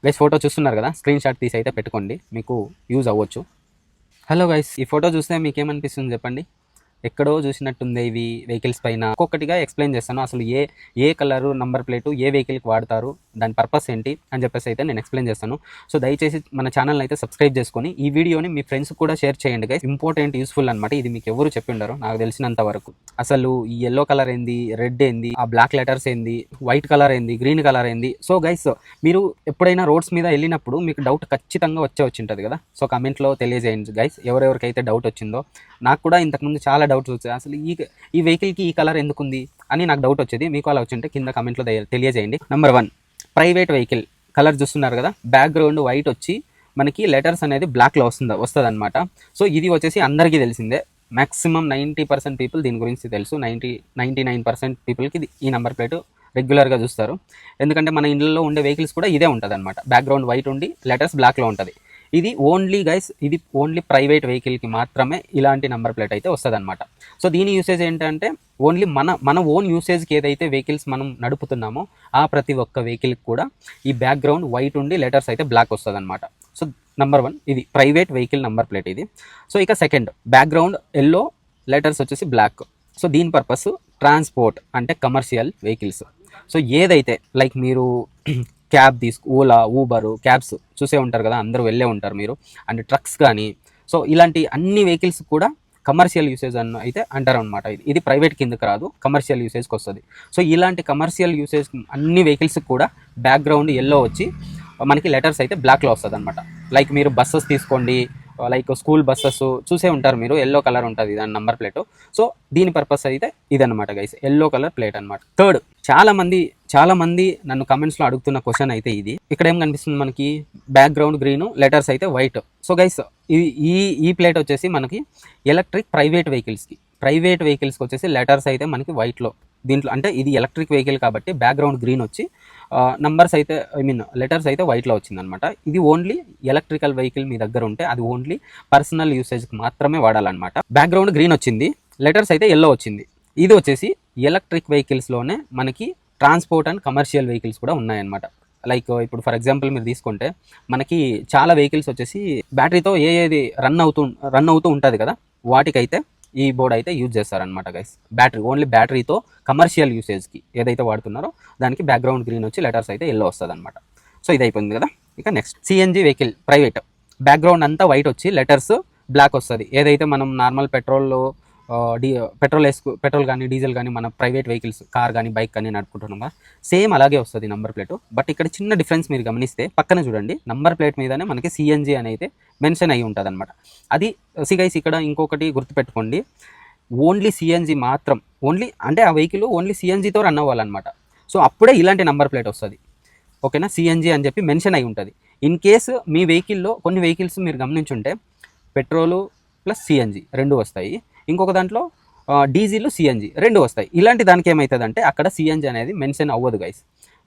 Guys photo చూస్తున్నారు కదా, screen shot తీసి అయితే పెట్టుకోండి, మీకు యూజ్ అవ్వచ్చు. హలో గైస్, ఈ ఫోటో చూస్తే మీకు ఏమనిపిస్తుంది చెప్పండి? ఎక్కడో చూసినట్టుంది ఇవి వెహికల్స్ పైన. ఒక్కొక్కటిగా ఎక్స్ప్లెయిన్ చేస్తాను. అసలు ఏ కలరు నంబర్ ప్లేటు ఏ వెహికల్కి వాడతారు, దాని పర్పస్ ఏంటి అని చెప్పేసి అయితే నేను ఎక్స్ప్లెయిన్ చేస్తాను. సో దయచేసి మన ఛానల్ని అయితే సబ్స్క్రైబ్ చేసుకొని ఈ వీడియోని మీ ఫ్రెండ్స్ కూడా షేర్ చేయండి గైస్. ఇంపార్టెంట్, యూస్ఫుల్ అనమాట. ఇది మీకు ఎవరు చెప్పి ఉండరు నాకు తెలిసినంత వరకు. అసలు ఈ ఎల్లో కలర్ ఏంది, రెడ్ ఏంది, ఆ బ్లాక్ లెటర్స్ ఏంది, వైట్ కలర్ ఏంది, గ్రీన్ కలర్ ఏంది. సో గైస్, మీరు ఎప్పుడైనా రోడ్స్ మీద వెళ్ళినప్పుడు మీకు డౌట్ ఖచ్చితంగా వచ్చి ఉంటుంది కదా. సో కమెంట్లో తెలియజేయండి గైస్, ఎవరెవరికైతే డౌట్ వచ్చిందో. నాకు కూడా ఇంతకుముందు చాలా డౌట్స్ వచ్చాయి. అసలు ఈ వెహికల్కి ఈ కలర్ ఎందుకుంది అని నాకు డౌట్ వచ్చేది. మీకు అలా వచ్చింటే కింద కమెంట్లో తెలియజేయండి. నెంబర్ 1, ప్రైవేట్ వెహికల్ కలర్ చూస్తున్నారు కదా, బ్యాక్గ్రౌండ్ వైట్ వచ్చి మనకి లెటర్స్ అనేది బ్లాక్లో వస్తుంది అనమాట. సో ఇది వచ్చేసి అందరికీ తెలిసిందే. మ్యాక్సిమం 90% పీపుల్ దీని గురించి తెలుసు. 99% పీపుల్కి ఈ నెంబర్ ప్లేట్ రెగ్యులర్గా చూస్తారు. ఎందుకంటే మన ఇండ్లలో ఉండే వెహికల్స్ కూడా ఇదే ఉంటుంది అనమాట. బ్యాక్గ్రౌండ్ వైట్ ఉండి లెటర్స్ బ్లాక్లో ఉంటుంది. ఇది ఓన్లీ గైస్, ఇది ఓన్లీ ప్రైవేట్ వెహికల్కి మాత్రమే ఇలాంటి నెంబర్ ప్లేట్ అయితే వస్తుంది అనమాట. సో దీని యూసేజ్ ఏంటంటే ఓన్లీ మన ఓన్ యూసేజ్కి ఏదైతే వెహికల్స్ మనం నడుపుతున్నామో ఆ ప్రతి ఒక్క వెహికల్కి కూడా ఈ బ్యాక్గ్రౌండ్ వైట్ ఉండి లెటర్స్ అయితే బ్లాక్ వస్తుంది అనమాట. సో నెంబర్ 1 ఇది ప్రైవేట్ వెహికల్ నెంబర్ ప్లేట్ ఇది. సో ఇక సెకండ్, బ్యాక్గ్రౌండ్ ఎల్లో లెటర్స్ వచ్చేసి బ్లాక్. సో దీని పర్పస్ ట్రాన్స్పోర్ట్ అంటే కమర్షియల్ వెహికల్స్. సో ఏదైతే లైక్ మీరు క్యాబ్ ఓలా, ఊబరు, క్యాబ్స్ చూసే ఉంటారు కదా, అందరూ వెళ్ళే ఉంటారు మీరు. అండ్ ట్రక్స్ కానీ, సో ఇలాంటి అన్ని వెహికల్స్ కూడా కమర్షియల్ యూసేజ్ అయితే అంటారు అనమాట. ఇది ప్రైవేట్ కిందకి రాదు, కమర్షియల్ యూసేజ్కి వస్తుంది. సో ఇలాంటి కమర్షియల్ యూసేజ్ అన్ని వెహికల్స్కి కూడా బ్యాక్గ్రౌండ్ ఎల్లో వచ్చి మనకి లెటర్స్ అయితే బ్లాక్లో వస్తుంది అనమాట. లైక్ మీరు బస్సెస్ తీసుకోండి, లైక్ స్కూల్ బస్సెస్ చూసే ఉంటారు మీరు, ఎల్లో కలర్ ఉంటుంది దాని నెంబర్ ప్లేట్. సో దీని పర్పస్ అయితే ఇదనమాట గైస్, ఎల్లో కలర్ ప్లేట్ అనమాట. థర్డ్, చాలా మంది నన్ను కమెంట్స్లో అడుగుతున్న క్వశ్చన్ అయితే ఇది. ఇక్కడ ఏం కనిపిస్తుంది మనకి, బ్యాక్గ్రౌండ్ గ్రీన్ లెటర్స్ అయితే వైట్. సో గైస్, ఈ ప్లేట్ వచ్చేసి మనకి ఎలక్ట్రిక్ ప్రైవేట్ వెహికల్స్కి వచ్చేసి లెటర్స్ అయితే మనకి వైట్లో. దీంట్లో అంటే ఇది ఎలక్ట్రిక్ వెహికల్ కాబట్టి బ్యాక్గ్రౌండ్ గ్రీన్ వచ్చి నంబర్స్ అయితే లెటర్స్ అయితే వైట్లో వచ్చిందనమాట. ఇది ఓన్లీ ఎలక్ట్రికల్ వెహికల్ మీ దగ్గర ఉంటే అది ఓన్లీ పర్సనల్ యూసేజ్కి మాత్రమే వాడాలన్నమాట. బ్యాక్గ్రౌండ్ గ్రీన్ వచ్చింది, లెటర్స్ అయితే ఎల్లో వచ్చింది. ఇది వచ్చేసి ఎలక్ట్రిక్ వెహికల్స్లోనే మనకి ట్రాన్స్పోర్ట్ అండ్ కమర్షియల్ వెహికల్స్ కూడా ఉన్నాయన్నమాట. లైక్ ఇప్పుడు ఫర్ ఎగ్జాంపుల్ మీరు తీసుకుంటే మనకి చాలా వెహికల్స్ వచ్చేసి బ్యాటరీతో ఏది రన్ అవుతూ ఉంటుంది కదా, వాటికైతే ఈ బోర్డ్ అయితే యూజ్ చేస్తారనమాట గైస్. ఓన్లీ బ్యాటరీతో కమర్షియల్ యూసేజ్కి ఏదైతే వాడుతున్నారో దానికి బ్యాక్గ్రౌండ్ గ్రీన్ వచ్చి లెటర్స్ అయితే ఎల్లో వస్తుంది అనమాట. సో ఇది అయిపోయింది కదా. ఇక next, CNG vehicle private, background అంతా వైట్ వచ్చి లెటర్స్ బ్లాక్ వస్తుంది. ఏదైతే మనం నార్మల్ పెట్రోల్ కానీ డీజిల్ కానీ మన ప్రైవేట్ వెహికల్స్, కార్ కానీ బైక్ కానీ నడుపుకుంటున్నాం కదా, సేమ్ అలాగే వస్తుంది నెంబర్ ప్లేట్. బట్ ఇక్కడ చిన్న డిఫరెన్స్ మీరు గమనిస్తే పక్కన చూడండి, నెంబర్ ప్లేట్ మీదనే మనకి సిఎన్జి అని అయితే మెన్షన్ అయ్యి ఉంటుంది అనమాట. అది సిగైస్ ఇక్కడ ఇంకొకటి గుర్తుపెట్టుకోండి, ఓన్లీ సిఎన్జి మాత్రం, ఓన్లీ అంటే ఆ వెహికల్ ఓన్లీ సిఎన్జితో రన్ అవ్వాలన్నమాట. సో అప్పుడే ఇలాంటి నెంబర్ ప్లేట్ వస్తుంది. ఓకేనా, సిఎన్జి అని చెప్పి మెన్షన్ అయి ఉంటుంది. ఇన్ కేసు మీ వెహికల్లో కొన్ని వెహికల్స్ మీరు గమనించుంటే పెట్రోలు ప్లస్ సిఎన్జి రెండు వస్తాయి, ఇంకొక దాంట్లో డీజిల్ సిఎన్జి రెండు వస్తాయి. ఇలాంటి దానికి ఏమవుతుందంటే అక్కడ సిఎన్జి అనేది మెన్షన్ అవ్వదు గైస్.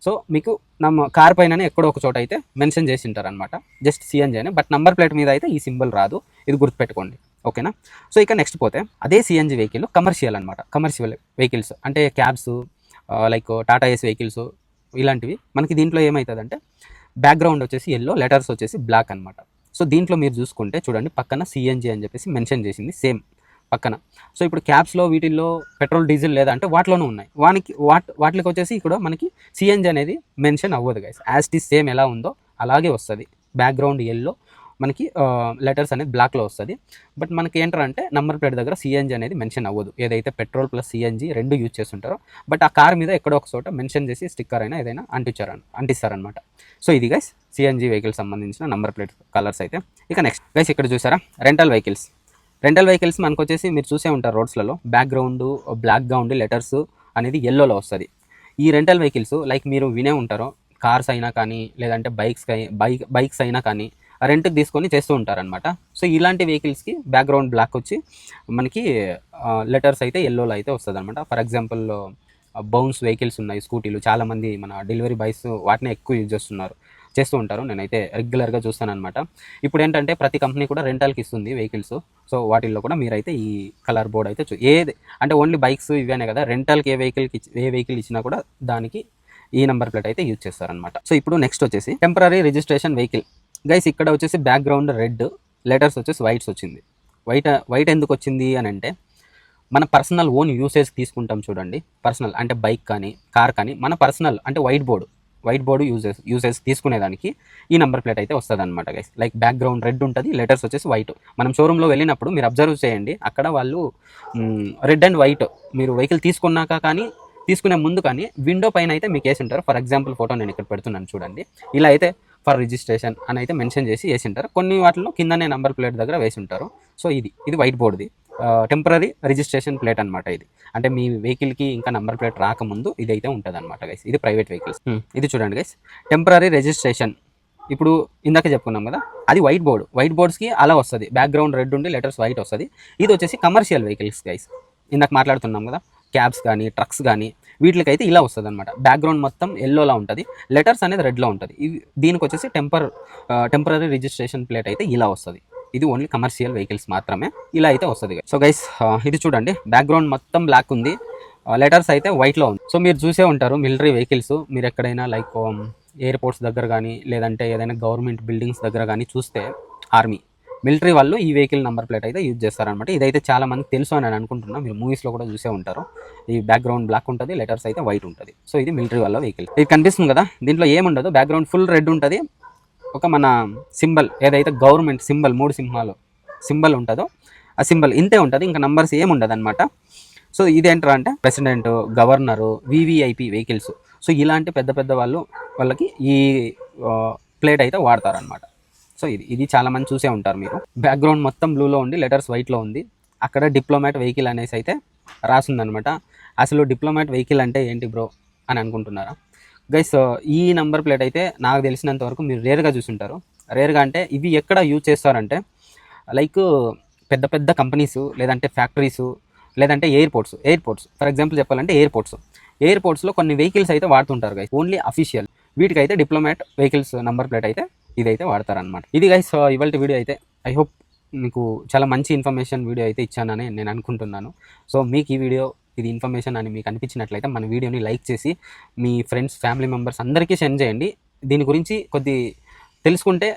సో మీకు ನಮ್ಮ కార్ పైననే ఎక్కడో ఒక చోట అయితే మెన్షన్ చేసి ఉంటారనమాట, జస్ట్ సిఎన్జి అని. బట్ నెంబర్ ప్లేట్ మీద అయితే ఈ సింబల్ రాదు, ఇది గుర్తుపెట్టుకోండి. ఓకేనా. సో ఇక నెక్స్ట్ పోతే అదే సిఎన్జి వెహికల్ కమర్షియల్ అనమాట. కమర్షియల్ వెహికల్స్ అంటే క్యాబ్స్, లైక్ టాటా ఏస్ వెహికల్స్ ఇలాంటివి. మనకి దీంట్లో ఏమవుతుందంటే బ్యాక్గ్రౌండ్ వచ్చేసి ఎల్లో, లెటర్స్ వచ్చేసి బ్లాక్ అనమాట. సో దీంట్లో మీరు చూసుకుంటే చూడండి, పక్కన సిఎన్జి అని చెప్పేసి మెన్షన్ చేసింది సేమ్ పక్కన. సో ఇప్పుడు క్యాబ్స్లో వీటిల్లో పెట్రోల్ డీజిల్ లేదా అంటే వాటిలోనూ ఉన్నాయి, వాటికి వచ్చేసి ఇక్కడ మనకి సిఎన్జి అనేది మెన్షన్ అవ్వదు guys. As it is same ఎలా ఉందో అలాగే వస్తుంది. బ్యాక్గ్రౌండ్ ఎల్లో మనకి లెటర్స్ అనేది బ్లాక్లో వస్తుంది. బట్ మనకి ఏంటంటే నెంబర్ ప్లేట్ దగ్గర సిఎన్జి అనేది మెన్షన్ అవ్వదు. ఏదైతే పెట్రోల్ ప్లస్ సిఎన్జి రెండు యూజ్ చేస్తుంటారో, బట్ ఆ కార్ మీద ఎక్కడో ఒక చోట మెన్షన్ చేసి స్టిక్కర్ అయినా ఏదైనా అంటిస్తారనమాట. సో ఇది గైస్ సిఎన్జి వెహికల్ సంబంధించిన నెంబర్ ప్లేట్ కలర్స్ అయితే. ఇక నెక్స్ట్ గైస్, ఇక్కడ చూసారా రెంటల్ వెహికల్స్ మనకు వచ్చేసి మీరు చూసే ఉంటారు రోడ్స్లలో, బ్యాక్గ్రౌండ్ బ్లాక్గా ఉండి లెటర్స్ అనేది ఎల్లోలో వస్తుంది. ఈ రెంటల్ వెహికల్స్ లైక్ మీరు వినే ఉంటారో, కార్స్ అయినా కానీ లేదంటే బైక్స్ అయినా కానీ రెంట్కి తీసుకొని చేస్తూ ఉంటారనమాట. సో ఇలాంటి వెహికల్స్కి బ్యాక్గ్రౌండ్ బ్లాక్ వచ్చి మనకి లెటర్స్ అయితే ఎల్లోలో అయితే వస్తుంది అనమాట. ఫర్ ఎగ్జాంపుల్ బౌన్స్ వెహికల్స్ ఉన్నాయి, స్కూటీలు, చాలామంది మన డెలివరీ బాయ్స్ వాటిని ఎక్కువ యూజ్ చేస్తూ ఉంటారు. నేనైతే రెగ్యులర్గా చూస్తానమాట. ఇప్పుడు ఏంటంటే ప్రతి కంపెనీ కూడా రెంటల్కి ఇస్తుంది వెహికల్స్. సో వాటిల్లో కూడా మీరైతే ఈ కలర్ బోర్డ్ అయితే ఏది అంటే ఓన్లీ బైక్స్ ఇవేనే కదా, రెంటల్కి ఏ వెహికల్ ఇచ్చినా కూడా దానికి ఈ నెంబర్ ప్లేట్ అయితే యూజ్ చేస్తారనమాట. సో ఇప్పుడు నెక్స్ట్ వచ్చేసి టెంపరరీ రిజిస్ట్రేషన్ వెహికల్. గైస్ ఇక్కడ వచ్చేసి బ్యాక్గ్రౌండ్ రెడ్, లెటర్స్ వచ్చేసి వైట్స్ వచ్చింది. వైట్ ఎందుకు వచ్చింది అని అంటే మన పర్సనల్ ఓన్ యూసేజ్ తీసుకుంటాం చూడండి. పర్సనల్ అంటే బైక్ కానీ కార్ కానీ మన పర్సనల్ అంటే వైట్ బోర్డు యూసేజ్ తీసుకునేదానికి ఈ నెంబర్ ప్లేట్ అయితే వస్తుంది అనమాట గైస్. లైక్ బ్యాక్గ్రౌండ్ రెడ్ ఉంటుంది, లెటర్స్ వచ్చేసి వైట్. మనం షోరూంలో వెళ్ళినప్పుడు మీరు అబ్జర్వ్ చేయండి, అక్కడ వాళ్ళు రెడ్ అండ్ వైట్ మీరు వెహికల్ తీసుకున్నాక కానీ తీసుకునే ముందు కానీ విండో పైన అయితే మీకు వేసి ఉంటారు. ఫర్ ఎగ్జాంపుల్ ఫోటో నేను ఇక్కడ పెడుతున్నాను చూడండి. ఇలా అయితే ఫర్ రిజిస్ట్రేషన్ అని అయితే మెన్షన్ చేసి వేసి ఉంటారు. కొన్ని వాటిలో కిందనే నెంబర్ ప్లేట్ దగ్గర వేసి ఉంటారు. సో ఇది వైట్ బోర్డ్ది టెంపరరీ రిజిస్ట్రేషన్ ప్లేట్ అనమాట. ఇది అంటే మీ వెహికల్కి ఇంకా నెంబర్ ప్లేట్ రాకముందు ఇది అయితే ఉంటుంది అనమాట గైస్. ఇది ప్రైవేట్ వెహికల్స్. ఇది చూడండి గైస్, టెంపరరీ రిజిస్ట్రేషన్. ఇప్పుడు ఇందాక చెప్పుకున్నాం కదా, అది వైట్ బోర్డ్స్కి అలా వస్తుంది. బ్యాక్గ్రౌండ్ రెడ్ ఉండి లెటర్స్ వైట్ వస్తుంది. ఇది వచ్చేసి కమర్షియల్ వెహికల్స్ గైస్. ఇందాక మాట్లాడుతున్నాం కదా, క్యాబ్స్ కానీ ట్రక్స్ కానీ వీటికైతే ఇలా వస్తుంది అనమాట. బ్యాక్గ్రౌండ్ మొత్తం ఎల్లోలా ఉంటుంది, లెటర్స్ అనేది రెడ్లో ఉంటుంది. దీనికి వచ్చేసి టెంపరరీ రిజిస్ట్రేషన్ ప్లేట్ అయితే ఇలా వస్తుంది. ఇది ఓన్లీ కమర్షియల్ వెహికల్స్ మాత్రమే ఇలా అయితే వస్తుంది. సో గైస్ ఇది చూడండి, బ్యాక్గ్రౌండ్ మొత్తం బ్లాక్ ఉంది, లెటర్స్ అయితే వైట్లో ఉంది. సో మీరు చూసే ఉంటారు మిలిటరీ వెహికల్స్, మీరు ఎక్కడైనా లైక్ ఎయిర్పోర్ట్స్ దగ్గర కానీ లేదంటే ఏదైనా గవర్నమెంట్ బిల్డింగ్స్ దగ్గర కానీ చూస్తే ఆర్మీ మిలిటరీ వాళ్ళు ఈ వెహికల్ నెంబర్ ప్లేట్ అయితే యూజ్ చేస్తారనమాట. ఇదైతే చాలా మందికి తెలుసు అని నేను అనుకుంటున్నాను, మీరు మూవీస్లో కూడా చూసే ఉంటారు. ఈ బ్యాక్గ్రౌండ్ బ్లాక్ ఉంటుంది, లెటర్స్ అయితే వైట్ ఉంటుంది. సో ఇది మిలిటరీ వాళ్ళ వెహికల్. ఇది కనిపిస్తుంది కదా, దీంట్లో ఏముండదు, బ్యాక్గ్రౌండ్ ఫుల్ రెడ్ ఉంటుంది. ఒక మన సింబల్ ఏదైతే గవర్నమెంట్ సింబల్ 3 సింహాలు సింబల్ ఉంటుందో ఆ సింబల్ ఇంతే ఉంటుంది, ఇంకా నంబర్స్ ఏముండదు అనమాట. సో ఇదేంటారా అంటే president, governor, VVIP vehicles. So ఇలాంటి పెద్ద వాళ్ళకి ఈ ప్లేట్ అయితే వాడతారనమాట. సో ఇది చాలా మంది చూసే ఉంటారు మీరు. బ్యాక్గ్రౌండ్ మొత్తం బ్లూలో ఉండి లెటర్స్ వైట్లో ఉంది. అక్కడ డిప్లొమాట్ వెహికల్ అనేసి అయితే రాసిందనమాట. అసలు డిప్లొమాట్ వెహికల్ అంటే ఏంటి బ్రో అని అనుకుంటున్నారా గైస్? ఈ నెంబర్ ప్లేట్ అయితే నాకు తెలిసినంత వరకు మీరు రేర్గా చూసుంటారు. రేర్గా అంటే ఇవి ఎక్కడ యూజ్ చేస్తారంటే లైక్ పెద్ద కంపెనీస్, లేదంటే ఫ్యాక్టరీస్, లేదంటే ఎయిర్పోర్ట్స్ ఫర్ ఎగ్జాంపుల్ చెప్పాలంటే ఎయిర్పోర్ట్స్లో కొన్ని వెహికల్స్ అయితే వాడుతుంటారు గైస్, ఓన్లీ అఫీషియల్. వీటికైతే డిప్లొమాట్ వెహికల్స్ నెంబర్ ప్లేట్ అయితే ఇదైతే వాడతారనమాట. ఇది గైస్ ఇవాళ వీడియో అయితే. ఐ హోప్ మీకు చాలా మంచి ఇన్ఫర్మేషన్ వీడియో అయితే ఇచ్చానని నేను అనుకుంటున్నాను. సో మీకు ఈ వీడియో ఇది ఇన్ఫర్మేషన్ అని మీకు అనిపించినట్లయితే మన వీడియోని లైక్ చేసి మీ ఫ్రెండ్స్, ఫ్యామిలీ మెంబర్స్ అందరికీ సెండ్ చేయండి. దీని గురించి కొద్ది తెలుసుకుంటే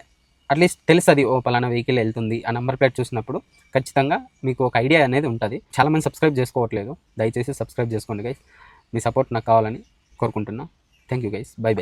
అట్లీస్ట్ తెలుస్తుంది, ఓ పలానా వెహికల్ వెళ్తుంది ఆ నెంబర్ ప్లేట్ చూసినప్పుడు ఖచ్చితంగా మీకు ఒక ఐడియా అనేది ఉంటుంది. చాలామంది సబ్స్క్రైబ్ చేసుకోవట్లేదు, దయచేసి సబ్స్క్రైబ్ చేసుకోండి గైస్. మీ సపోర్ట్ నాకు కావాలని కోరుకుంటున్నా. Thank you guys, by.